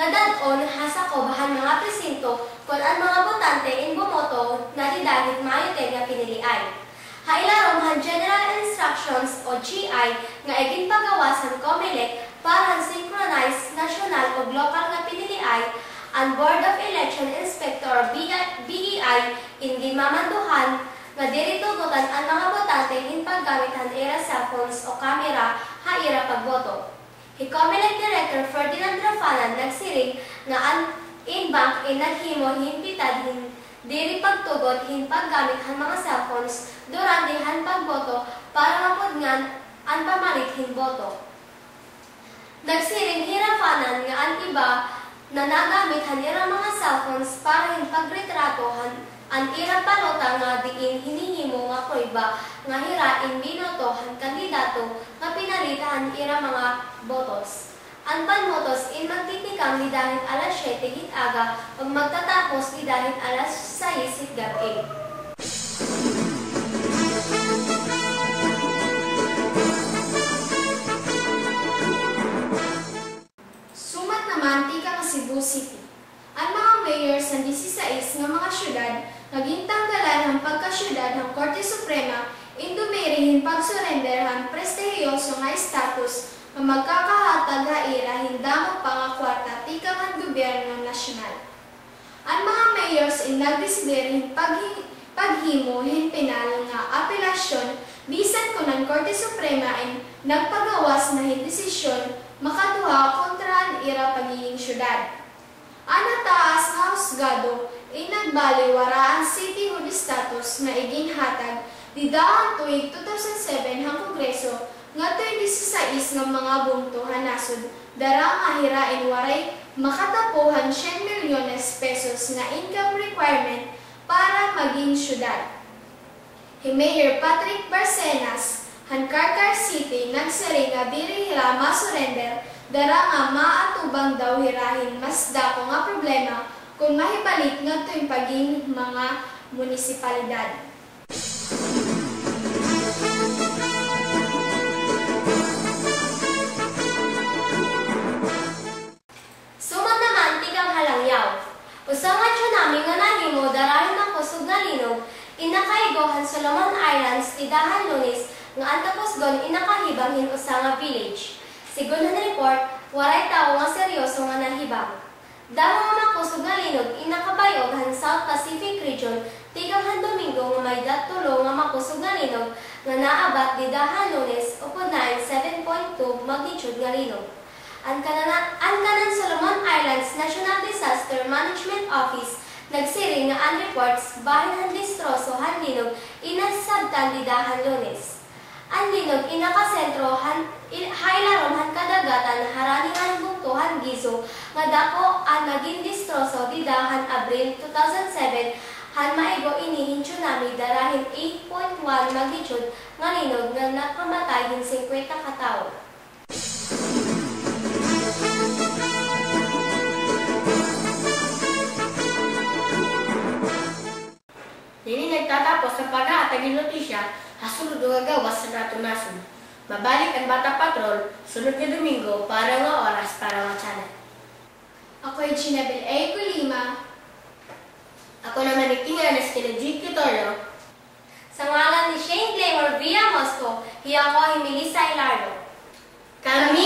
nga dad-on sa kobahan mga presinto kung ang mga botante in bumoto na didahit mayote nga piniliay. Hailarom han General Instructions o GI nga igin pagawasan COMELEC para synchronize national o local nga piniliay ang Board of Election Inspector BEI in gimamanduhan nga diritugutan ang mga botante in paggamitan era cellphones o kamera haira pagboto. COMELEC Director Ferdinand Rafanan nagsiring nga ang in-bank naghimo himpitad diri pagtugot hin paggamit han mga cellphones durante han pagboto para mapudngan ang pamalit hin boto. Nagsiring hirafanan nga ang iba na nagamit han ira mga cellphones para hin pagretrato ang ira palota nga diin hinihimo nga prueba nga hirain binoto han kandidato nga pinalitahan ira mga botos. Ang panmotos in magtitikang ni dahil alas 7 hit aga ug magtatapos ni dahil alas 6 hit gabi. Sumat naman tika nga Cebu City. Ang mga mayors ng 16 nga mga syudad naging tanggalan ng pagkasyudad ng Korte Suprema in dumirihin pagsurrender ng prestihiyoso nga status na magkakahatag haira hindamot pa nga kwarta tikang ang gobyerno nasyonal. Ang mga mayors in nagdesider paghimo hin penal nga apelasyon bisan ko ng Korte Suprema in nagpagawas na hin desisyon makaduha kontra ang ira pagiging syudad. Ang nataas nga husgado ay nagbaliwara ang cityhood status na iging hatag di daan tuig 2007 hang Kongreso nga 16 nga mga bungtuhan nasod darang ahirain waray makatapuhan 100 milyones pesos nga income requirement para maging syudad. Mayor Patrick Barcenas han Carcar City nagsiring nga diri hira masurrender darang nga maatubang daw hirahin mas dako nga problema kung mahibalik nga tuwing paging mga munisipalidad. Usawan siya namin nga nahimo darahin ng kusog nga linog, inakaigohan Solomon Islands, Tidahan Lunes, nga antapos gon inakahibang hin usa nga village. Sigon na report, waray tao nga seryoso nga nahibang. Daw nga makusog nga linog, inakabayog han South Pacific Region, tigang han Domingo nga may datulo nga makusog nga linog, nga naabat Tidahan Lunes, upod na 7.2 magnitude nga linog. Ang kanan Solomon Islands National Disaster Management Office nagsiring nga ang reports bahin han distroso han linog inasabtan Tidahan Lunes. Ang linog inakasentro hailarom han kadagatan harani han bungtuhan Gizo nga dako ang naging distroso Tidahan Abril 2007 han maigo inihin tsunami darahin 8.1 magnitude nga linog nga nakamatay hin 50 ka tawo. Dini nagtatapos sa pag-aatag ng notisya, hasunod nga gawas sa natunason. Mabalik ang Bata Patrol, sunod na Domingo para nga oras para nga channel. Ako ay Chinabel A. Kulima. Ako naman itingan na sila G. Quitorio. Sa ngalan ni Shane Glamour Villa Mosco, hiya ko ay Melissa Ilardo. Kami